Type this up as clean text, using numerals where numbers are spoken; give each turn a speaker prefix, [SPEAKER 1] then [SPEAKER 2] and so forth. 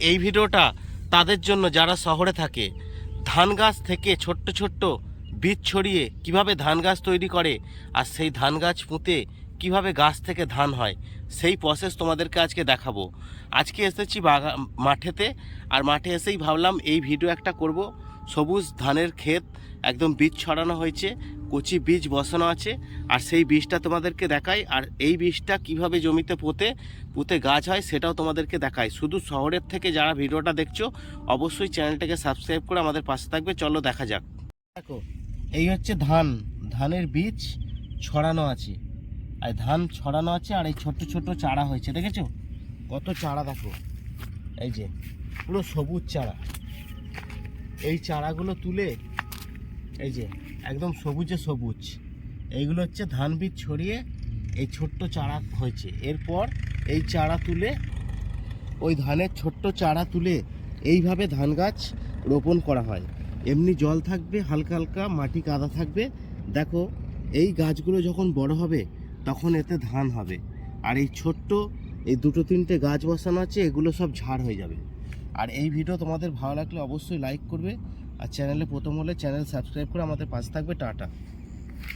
[SPEAKER 1] এই ভিডিওটা তাদের জন্য যারা শহরে থাকে, ধান গাছ থেকে ছোট্ট ছোট্ট বীজ ছড়িয়ে কিভাবে ধান গাছ তৈরি করে আর সেই ধান গাছ পুঁতে কিভাবে গাছ থেকে ধান হয়, সেই প্রসেস তোমাদেরকে আজকে দেখাবো। আজকে এসেছি মাঠেতে, আর মাঠে এসেই ভাবলাম এই ভিডিও একটা করব। সবুজ ধানের ক্ষেত, একদম বীজ ছড়ানো হয়েছে, কচি বীজ বসানো আছে, আর সেই বীজটা তোমাদেরকে দেখাই। আর এই বীজটা কিভাবে জমিতে পুঁতে গাছ হয় সেটাও তোমাদেরকে দেখাই। শুধু শহরের থেকে যারা ভিডিওটা দেখছো অবশ্যই চ্যানেলটাকে সাবস্ক্রাইব করে আমাদের পাশে থাকবে। চলো দেখা যাক। দেখো, এই হচ্ছে ধানের বীজ ছড়ানো আছে, আর ধান ছড়ানো আছে, আর এই ছোট্ট ছোট্ট চারা হয়েছে, দেখেছো কত চারা? দেখো এই যে পুরো সবুজ চারা। এই চারাগুলো তুলে এই যে একদম সবুজে সবুজ, এইগুলো হচ্ছে ধান বীজ ছড়িয়ে এই ছোট্ট চারা হয়েছে। এরপর এই চারা তুলে, ওই ধানের ছোট্ট চারা তুলে এইভাবে ধান গাছ রোপণ করা হয়। এমনি জল থাকবে, হালকা হালকা মাটি কাদা থাকবে। দেখো, এই গাছগুলো যখন বড় হবে তখন এতে ধান হবে। আর এই ছোট্ট এই দুটো তিনটে গাছ বসানো আছে, এগুলো সব ঝাড় হয়ে যাবে। আর এই ভিডিও তোমাদের ভালো লাগলে অবশ্যই লাইক করবে, আর চ্যানেলে প্রথম হলে চ্যানেল সাবস্ক্রাইব করে আমাদের পাশে থাকবে। টাটা।